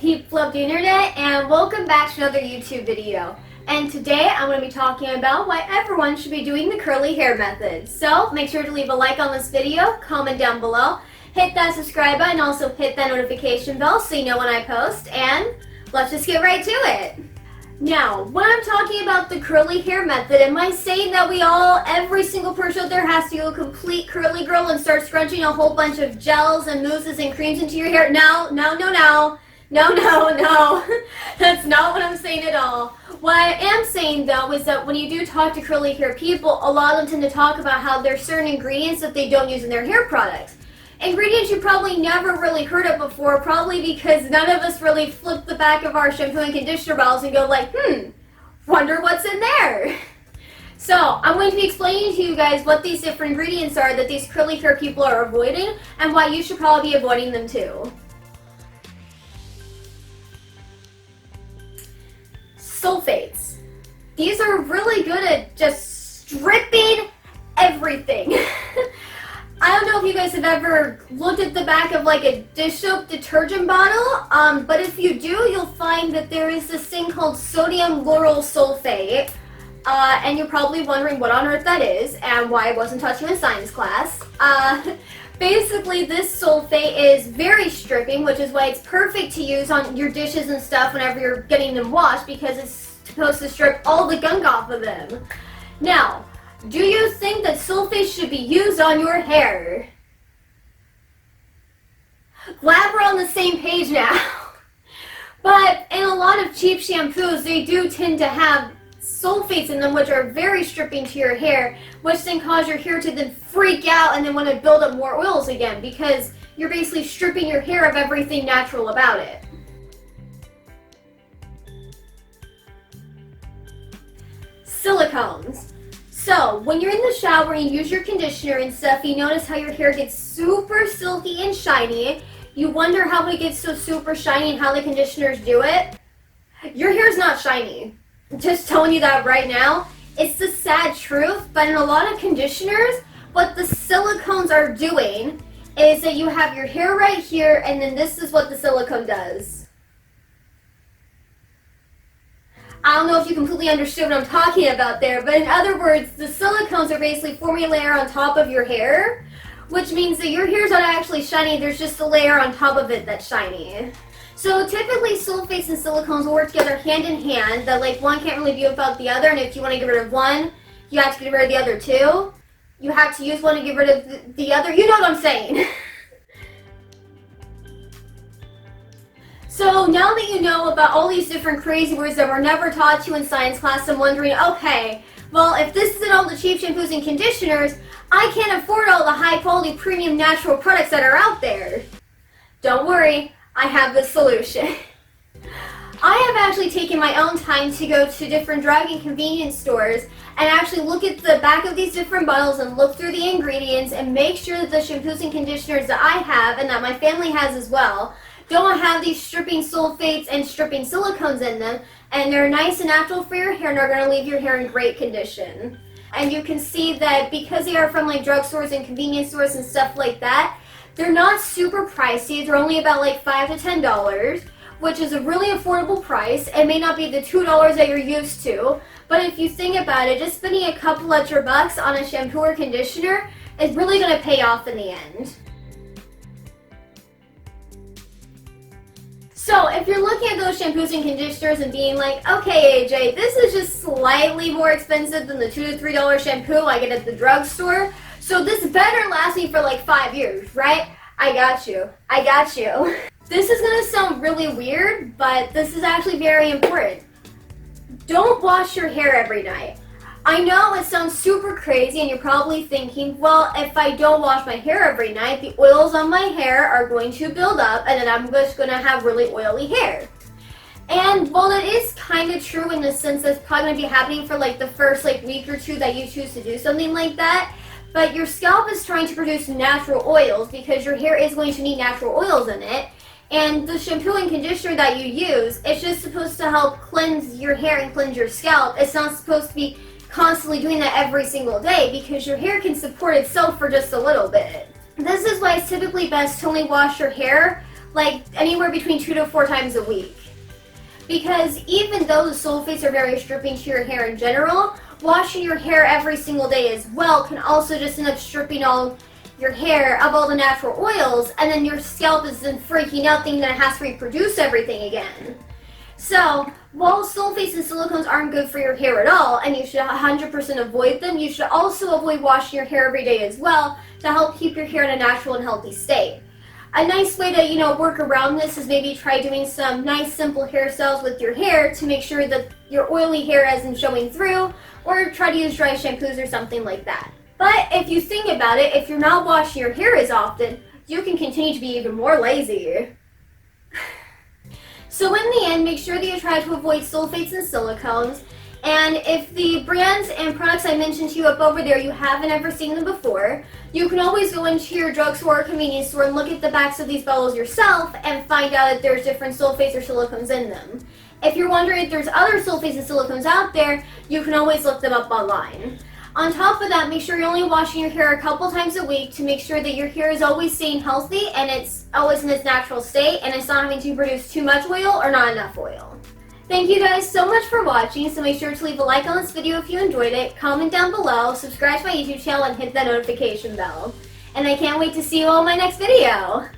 people of the internet, and welcome back to another YouTube video. And today I'm going to be talking about why everyone should be doing the curly hair method. So make sure to leave a like on this video, comment down below, hit that subscribe button, and also hit that notification bell so you know when I post, and let's just get right to it. Now, when I'm talking about the curly hair method, am I saying that every single person out there has to go complete curly girl and start scrunching a whole bunch of gels and mousses and creams into your hair? No. That's not what I'm saying at all. What I am saying though is that when you do talk to curly hair people, a lot of them tend to talk about how there's certain ingredients that they don't use in their hair products. Ingredients you probably never really heard of before, probably because none of us really flip the back of our shampoo and conditioner bottles and go like, wonder what's in there. So I'm going to be explaining to you guys what these different ingredients are that these curly hair people are avoiding and why you should probably be avoiding them too. Sulfates. These are really good at just stripping everything. I don't know if you guys have ever looked at the back of like a dish soap detergent bottle, but if you do, you'll find that there is this thing called sodium lauryl sulfate, and you're probably wondering what on earth that is and why I wasn't taught you in science class. Basically, this sulfate is very stripping, which is why it's perfect to use on your dishes and stuff whenever you're getting them washed, because it's supposed to strip all the gunk off of them. Now, do you think that sulfate should be used on your hair? Glad we're on the same page now. But in a lot of cheap shampoos, they do tend to have sulfates in them, which are very stripping to your hair, which then cause your hair to then freak out and then want to build up more oils again, because you're basically stripping your hair of everything natural about it. Silicones. So, when you're in the shower and you use your conditioner and stuff, you notice how your hair gets super silky and shiny. You wonder how it gets so super shiny and how the conditioners do it. Your hair's not shiny. Just telling you that right now. It's the sad truth, but in a lot of conditioners, what the silicones are doing is that you have your hair right here, and then this is what the silicone does. I don't know if you completely understood what I'm talking about there, but in other words, the silicones are basically forming a layer on top of your hair, which means that your hair's not actually shiny, there's just a layer on top of it that's shiny. So typically sulfates and silicones will work together hand in hand, that like one can't really be without the other, and if you want to get rid of one, you have to get rid of the other too. You have to use one to get rid of the other, you know what I'm saying. So now that you know about all these different crazy words that were never taught to you in science class, I'm wondering, okay, well, if this isn't all the cheap shampoos and conditioners, I can't afford all the high quality premium natural products that are out there. Don't worry, I have the solution. I have actually taken my own time to go to different drug and convenience stores and actually look at the back of these different bottles and look through the ingredients and make sure that the shampoos and conditioners that I have and that my family has as well don't have these stripping sulfates and stripping silicones in them, and they're nice and natural for your hair and are going to leave your hair in great condition. And you can see that because they are from like drugstores and convenience stores and stuff like that, they're not super pricey. They're only about like $5 to $10, which is a really affordable price. It may not be the $2 that you're used to, but if you think about it, just spending a couple extra bucks on a shampoo or conditioner is really going to pay off in the end. So if you're looking at those shampoos and conditioners and being like, okay AJ, this is just slightly more expensive than the $2 to $3 shampoo I get at the drugstore, so this better last me for like 5 years, right? I got you. This is going to sound really weird, but this is actually very important. Don't wash your hair every night. I know it sounds super crazy and you're probably thinking, well, if I don't wash my hair every night, the oils on my hair are going to build up and then I'm just going to have really oily hair. And while it is kind of true in the sense that it's probably going to be happening for like the first week or two that you choose to do something like that, but your scalp is trying to produce natural oils because your hair is going to need natural oils in it. And the shampoo and conditioner that you use, it's just supposed to help cleanse your hair and cleanse your scalp. It's not supposed to be constantly doing that every single day because your hair can support itself for just a little bit. This is why it's typically best to only wash your hair like anywhere between 2 to 4 times a week. Because even though the sulfates are very stripping to your hair in general, washing your hair every single day as well can also just end up stripping all your hair of all the natural oils, and then your scalp is then freaking out thinking that it has to reproduce everything again. So, while sulfates and silicones aren't good for your hair at all, and you should 100% avoid them, you should also avoid washing your hair every day as well to help keep your hair in a natural and healthy state. A nice way to, work around this is maybe try doing some nice simple hairstyles with your hair to make sure that your oily hair isn't showing through, or try to use dry shampoos or something like that. But if you think about it, if you're not washing your hair as often, you can continue to be even more lazy. So in the end, make sure that you try to avoid sulfates and silicones. And if the brands and products I mentioned to you up over there, you haven't ever seen them before, you can always go into your drugstore or convenience store and look at the backs of these bottles yourself and find out if there's different sulfates or silicones in them. If you're wondering if there's other sulfates and silicones out there, you can always look them up online. On top of that, make sure you're only washing your hair a couple times a week to make sure that your hair is always staying healthy and it's always in its natural state and it's not having to produce too much oil or not enough oil. Thank you guys so much for watching, so make sure to leave a like on this video if you enjoyed it, comment down below, subscribe to my YouTube channel, and hit that notification bell. And I can't wait to see you all in my next video!